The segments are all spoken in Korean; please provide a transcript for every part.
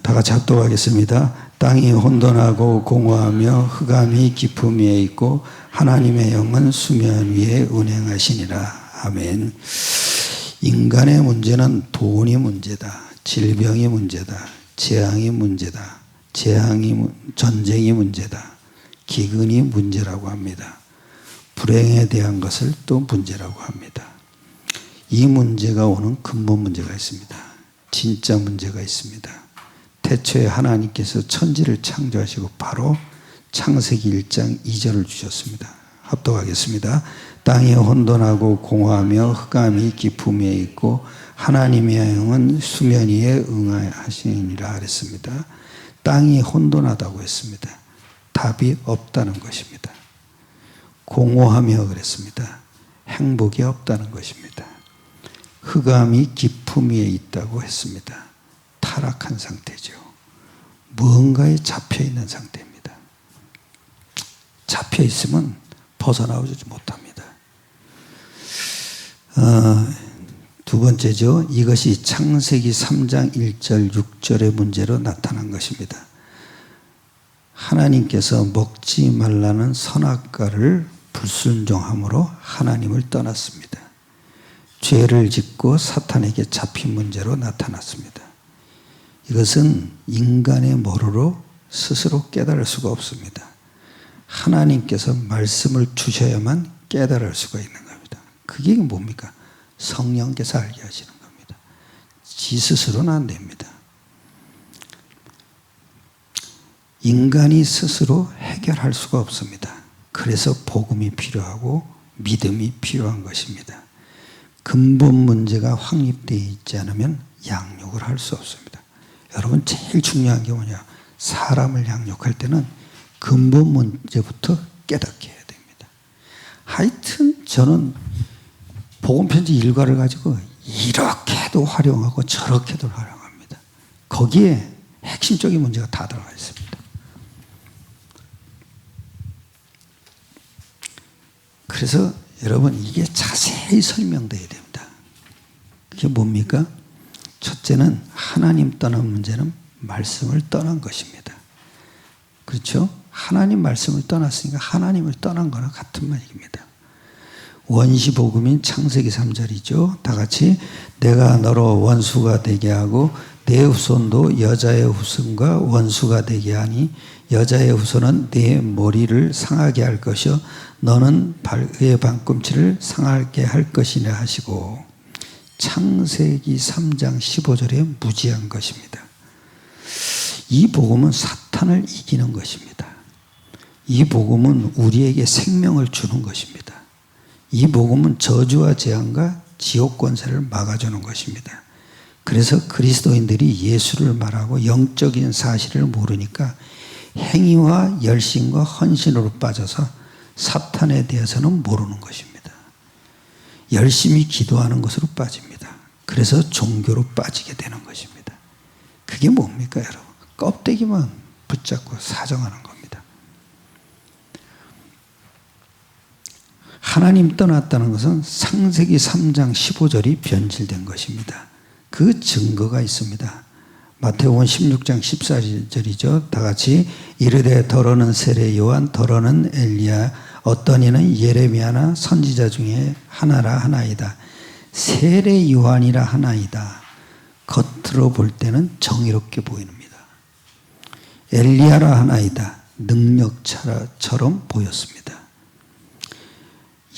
다 같이 합독하겠습니다. 땅이 혼돈하고 공허하며 흑암이 깊음 위에 있고 하나님의 영은 수면 위에 운행하시니라. 아멘. 인간의 문제는 돈이 문제다. 질병이 문제다. 재앙이 문제다. 전쟁이 문제다. 기근이 문제라고 합니다. 불행에 대한 것을 또 문제라고 합니다. 이 문제가 오는 근본 문제가 있습니다. 진짜 문제가 있습니다. 태초에 하나님께서 천지를 창조하시고 바로 창세기 1장 2절을 주셨습니다. 합독하겠습니다. 땅이 혼돈하고 공허하며 흑암이 깊음 위에 있고 하나님의 영은 수면 위에 응하시니라 그랬습니다. 땅이 혼돈하다고 했습니다. 답이 없다는 것입니다. 공허하며 그랬습니다. 행복이 없다는 것입니다. 흑암이 깊음 위에 있다고 했습니다. 타락한 상태죠. 무언가에 잡혀있는 상태입니다. 잡혀있으면 벗어나오지 못합니다. 두 번째죠. 이것이 창세기 3장 1절 6절의 문제로 나타난 것입니다. 하나님께서 먹지 말라는 선악과를 불순종함으로 하나님을 떠났습니다. 죄를 짓고 사탄에게 잡힌 문제로 나타났습니다. 이것은 인간의 머리로 스스로 깨달을 수가 없습니다. 하나님께서 말씀을 주셔야만 깨달을 수가 있는 겁니다. 그게 뭡니까? 성령께서 알게 하시는 겁니다. 지 스스로는 안 됩니다. 인간이 스스로 해결할 수가 없습니다. 그래서 복음이 필요하고 믿음이 필요한 것입니다. 근본 문제가 확립되어 있지 않으면 양육을 할 수 없습니다. 여러분 제일 중요한 게 뭐냐? 사람을 양육할 때는 근본 문제부터 깨닫게 해야 됩니다. 하여튼 저는 복음편지 일과를 가지고 이렇게도 활용하고 저렇게도 활용합니다. 거기에 핵심적인 문제가 다 들어가 있습니다. 그래서 여러분 이게 자세히 설명돼야 됩니다. 그게 뭡니까? 첫째는 하나님 떠난 문제는 말씀을 떠난 것입니다. 그렇죠? 하나님 말씀을 떠났으니까 하나님을 떠난 거나 같은 말입니다. 원시복음인 창세기 3절이죠. 다 같이 내가 너로 원수가 되게 하고 내 후손도 여자의 후손과 원수가 되게 하니 여자의 후손은 내 머리를 상하게 할 것이요 너는 그의 발꿈치를 상하게 할 것이라 하시고 창세기 3장 15절에 무지한 것입니다. 이 복음은 사탄을 이기는 것입니다. 이 복음은 우리에게 생명을 주는 것입니다. 이 복음은 저주와 재앙과 지옥 권세를 막아주는 것입니다. 그래서 그리스도인들이 예수를 말하고 영적인 사실을 모르니까 행위와 열심과 헌신으로 빠져서 사탄에 대해서는 모르는 것입니다. 열심히 기도하는 것으로 빠집니다. 그래서 종교로 빠지게 되는 것입니다. 그게 뭡니까 여러분? 껍데기만 붙잡고 사정하는 겁니다. 하나님 떠났다는 것은 창세기 3장 15절이 변질된 것입니다. 그 증거가 있습니다. 마태복음 16장 14절이죠. 다 같이 이르되 더러는 세례 요한 더러는 엘리야 어떤 이는 예레미야나 선지자 중에 하나라 하나이다. 세례 요한이라 하나이다. 겉으로 볼 때는 정의롭게 보입니다. 엘리야라 하나이다. 능력자처럼 보였습니다.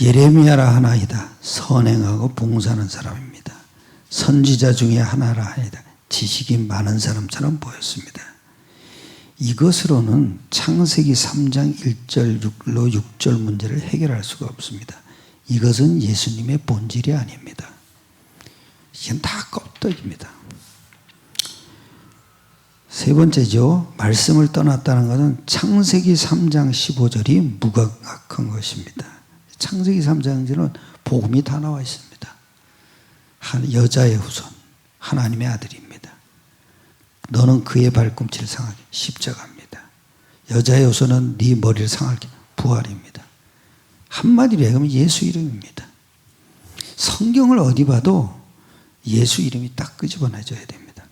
예레미야라 하나이다. 선행하고 봉사하는 사람입니다. 선지자 중에 하나라 하나이다. 지식이 많은 사람처럼 보였습니다. 이것으로는 창세기 3장 1절로 6절 문제를 해결할 수가 없습니다. 이것은 예수님의 본질이 아닙니다. 이건 다 껍데기입니다. 세 번째죠. 말씀을 떠났다는 것은 창세기 3장 15절이 무감각한 것입니다. 창세기 3장에는 복음이 다 나와 있습니다. 여자의 후손, 하나님의 아들입니다. 너는 그의 발꿈치를 상하게 십자가입니다. 여자의 후손은 네 머리를 상하게 부활입니다. 한마디로 얘기하면 예수 이름입니다. 성경을 어디 봐도 예수 이름이 딱 끄집어내줘야 됩니다.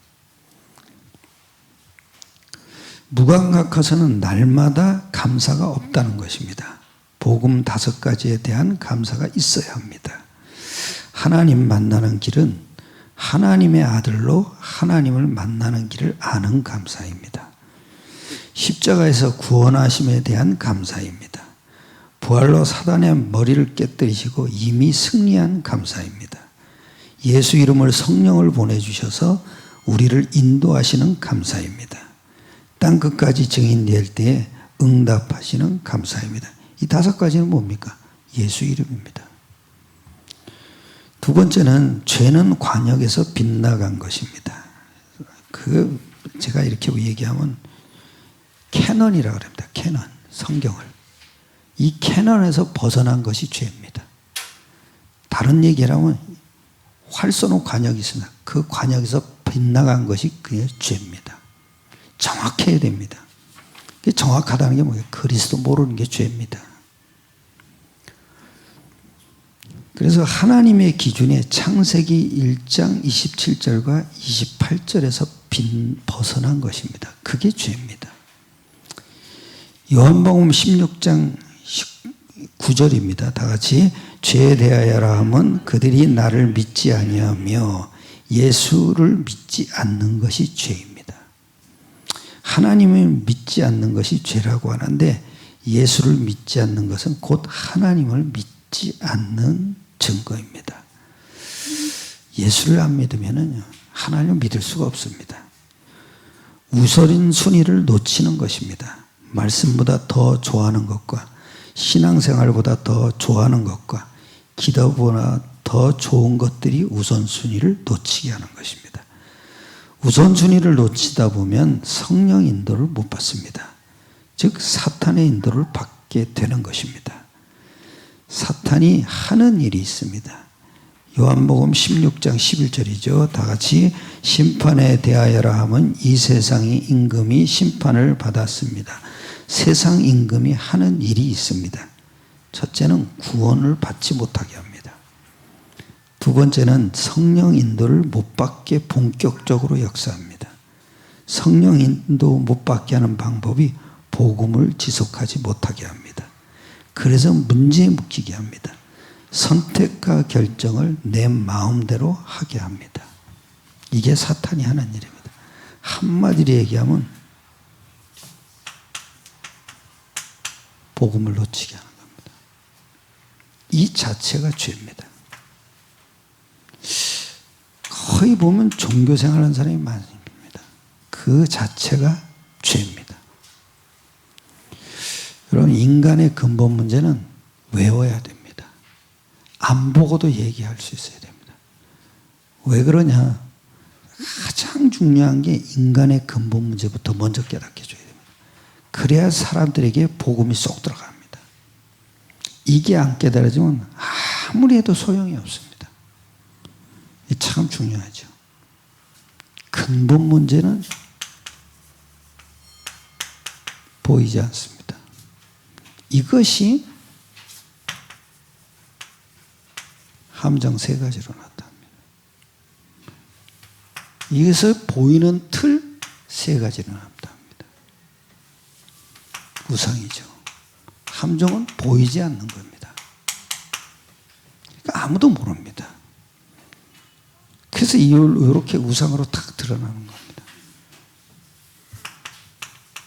무감각해서는 날마다 감사가 없다는 것입니다. 복음 5가지에 대한 감사가 있어야 합니다. 하나님 만나는 길은 하나님의 아들로 하나님을 만나는 길을 아는 감사입니다. 십자가에서 구원하심에 대한 감사입니다. 부활로 사단의 머리를 깨뜨리시고 이미 승리한 감사입니다. 예수 이름을 성령을 보내주셔서 우리를 인도하시는 감사입니다. 땅끝까지 증인될 때에 응답하시는 감사입니다. 이 5가지는 뭡니까? 예수 이름입니다. 두 번째는 죄는 관역에서 빗나간 것입니다. 제가 이렇게 얘기하면 캐넌이라고 합니다. 캐넌, 성경을. 이 캐넌에서 벗어난 것이 죄입니다. 다른 얘기를 하면 활 쏘는 관역이 있습니다. 그 관역에서 빗나간 것이 그게 죄입니다. 정확해야 됩니다. 정확하다는 게 뭐예요? 그리스도 모르는 게 죄입니다. 그래서 하나님의 기준에 창세기 1장 27절과 28절에서 벗어난 것입니다. 그게 죄입니다. 요한복음 16장 9절입니다. 다 같이 죄에 대하여라 함은 그들이 나를 믿지 아니하며 예수를 믿지 않는 것이 죄입니다. 하나님을 믿지 않는 것이 죄라고 하는데 예수를 믿지 않는 것은 곧 하나님을 믿지 않는 증거입니다. 예수를 안 믿으면 하나님을 믿을 수가 없습니다. 우선인 순위를 놓치는 것입니다. 말씀보다 더 좋아하는 것과 신앙생활보다 더 좋아하는 것과 기도보다 더 좋은 것들이 우선순위를 놓치게 하는 것입니다. 우선순위를 놓치다 보면 성령 인도를 못 받습니다. 즉 사탄의 인도를 받게 되는 것입니다. 사탄이 하는 일이 있습니다. 요한복음 16장 11절이죠. 다 같이 심판에 대하여라 함은 이 세상의 임금이 심판을 받았습니다. 세상 임금이 하는 일이 있습니다. 첫째는 구원을 받지 못하게 합니다. 두 번째는 성령 인도를 못 받게 본격적으로 역사합니다. 성령 인도 못 받게 하는 방법이 복음을 지속하지 못하게 합니다. 그래서 문제에 묶이게 합니다. 선택과 결정을 내 마음대로 하게 합니다. 이게 사탄이 하는 일입니다. 한마디로 얘기하면 복음을 놓치게 하는 겁니다. 이 자체가 죄입니다. 거의 보면 종교생활하는 사람이 많습니다. 그 자체가 죄입니다. 여러분, 인간의 근본 문제는 외워야 됩니다. 안 보고도 얘기할 수 있어야 됩니다. 왜 그러냐? 가장 중요한 게 인간의 근본 문제부터 먼저 깨닫게 해줘야 됩니다. 그래야 사람들에게 복음이 쏙 들어갑니다. 이게 안 깨달아지면 아무리 해도 소용이 없습니다. 이게 참 중요하죠. 근본 문제는 보이지 않습니다. 이것이 함정 3가지로 나타납니다. 이것을 보이는 틀 3가지로 나타납니다. 우상이죠. 함정은 보이지 않는 겁니다. 그러니까 아무도 모릅니다. 그래서 이렇게 우상으로 탁 드러나는 겁니다.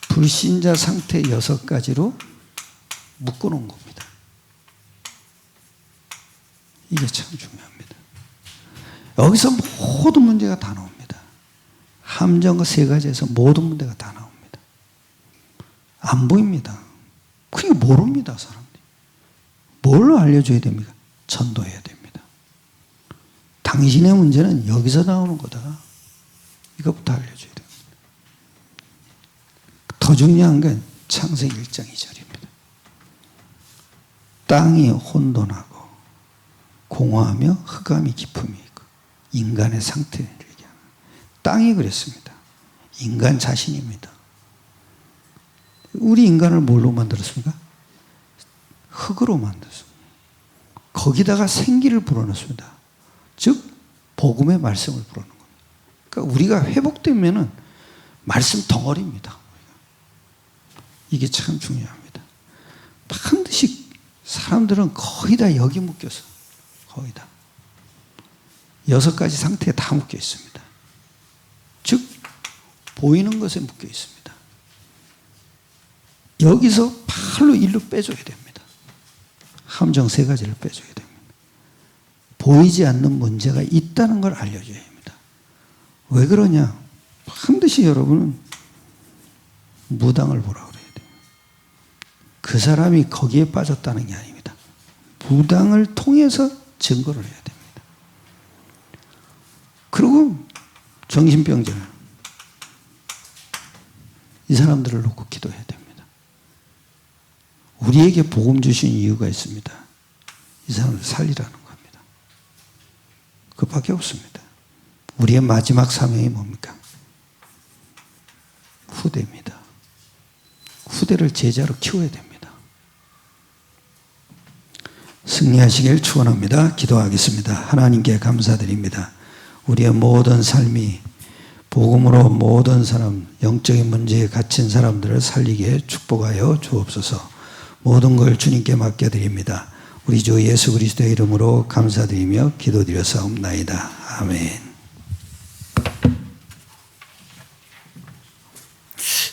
불신자 상태 6가지로 묶어놓은 겁니다. 이게 참 중요합니다. 여기서 모든 문제가 다 나옵니다. 함정과 3가지에서 모든 문제가 다 나옵니다. 안 보입니다. 그러니까 모릅니다, 사람들이. 뭘 알려줘야 됩니까? 전도해야 됩니다. 당신의 문제는 여기서 나오는 거다. 이것부터 알려줘야 됩니다. 더 중요한 건 창세기 1장 2절입니다. 땅이 혼돈하고 공허하며 흑암이 깊음이 있고 인간의 상태를 얘기합니다. 땅이 그랬습니다. 인간 자신입니다. 우리 인간을 뭘로 만들었습니까? 흙으로 만들었습니다. 거기다가 생기를 불어넣습니다. 즉 복음의 말씀을 불어넣는 겁니다. 그러니까 우리가 회복되면은 말씀 덩어리입니다. 이게 참 중요합니다. 반드시 사람들은 거의 다 여기 묶여서 거의 다 6가지 상태에 다 묶여 있습니다. 즉 보이는 것에 묶여 있습니다. 여기서 바로 일로 빼줘야 됩니다. 함정 3가지를 빼줘야 됩니다. 보이지 않는 문제가 있다는 걸 알려줘야 합니다. 왜 그러냐? 반드시 여러분은 무당을 보라고 그래야 돼요. 그 사람이 거기에 빠졌다는 게 아닙니다. 무당을 통해서 증거를 해야 됩니다. 그리고 정신병자 이 사람들을 놓고 기도해야 됩니다. 우리에게 복음 주신 이유가 있습니다. 이 사람을 살리라는 겁니다. 그밖에 없습니다. 우리의 마지막 사명이 뭡니까? 후대입니다. 후대를 제자로 키워야 됩니다. 승리하시길 축원합니다. 기도하겠습니다. 하나님께 감사드립니다. 우리의 모든 삶이 복음으로 모든 사람, 영적인 문제에 갇힌 사람들을 살리게 축복하여 주옵소서. 모든 걸 주님께 맡겨드립니다. 우리 주 예수 그리스도의 이름으로 감사드리며 기도드렸사옵나이다. 아멘.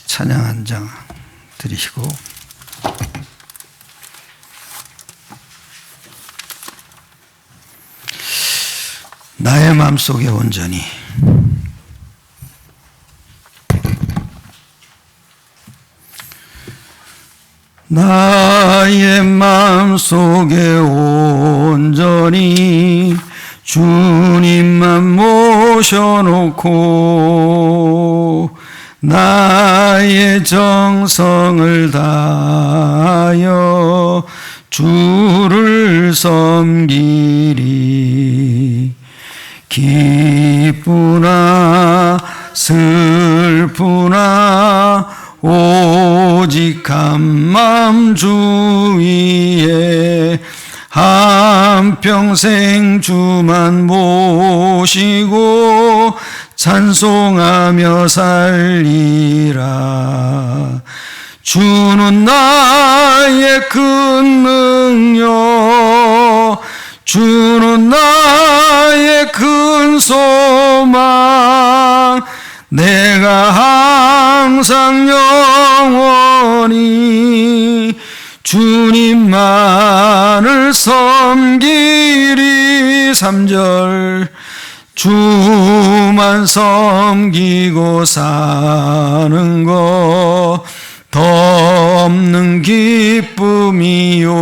찬양 한 장 드리시고 나의 마음속에 온전히 나의 마음속에 온전히 주님만 모셔놓고 나의 정성을 다하여 주를 섬기리. 기쁘나 슬프나 오직 한마음 주 위에 한평생 주만 모시고 찬송하며 살리라. 주는 나의 큰 능력, 주는 나의 큰 소망, 내가 항상 영원히 주님만을 섬기리. 3절 주만 섬기고 사는 것 더 없는 기쁨이요.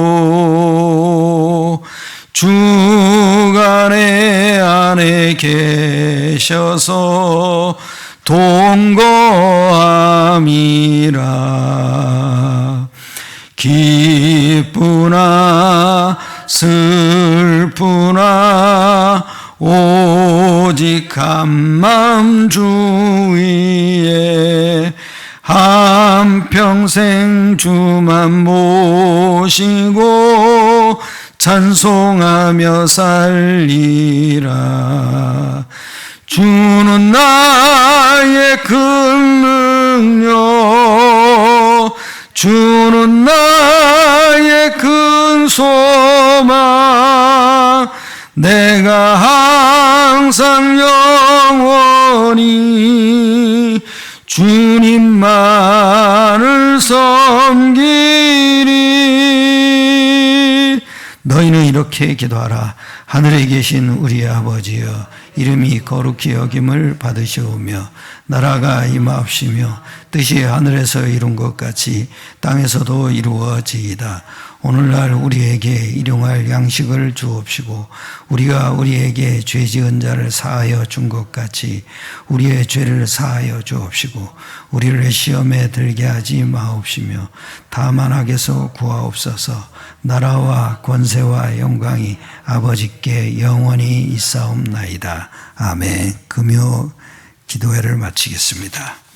주가 내 안에 계셔서 동거함이라. 기쁘나 슬프나 오직 한마음 주 위에 한평생 주만 모시고 찬송하며 살리라. 주는 나의 큰 능력, 주는 나의 큰 소망, 내가 항상 영원히 주님만을 섬기리. 너희는 이렇게 기도하라. 하늘에 계신 우리 아버지여, 이름이 거룩히 여김을 받으시오며 나라가 임하옵시며 뜻이 하늘에서 이룬 것 같이 땅에서도 이루어지이다. 오늘날 우리에게 일용할 양식을 주옵시고 우리가 우리에게 죄 지은 자를 사하여 준 것 같이 우리의 죄를 사하여 주옵시고 우리를 시험에 들게 하지 마옵시며 다만 악에서 구하옵소서. 나라와 권세와 영광이 아버지께 영원히 있사옵나이다. 아멘. 금요 기도회를 마치겠습니다.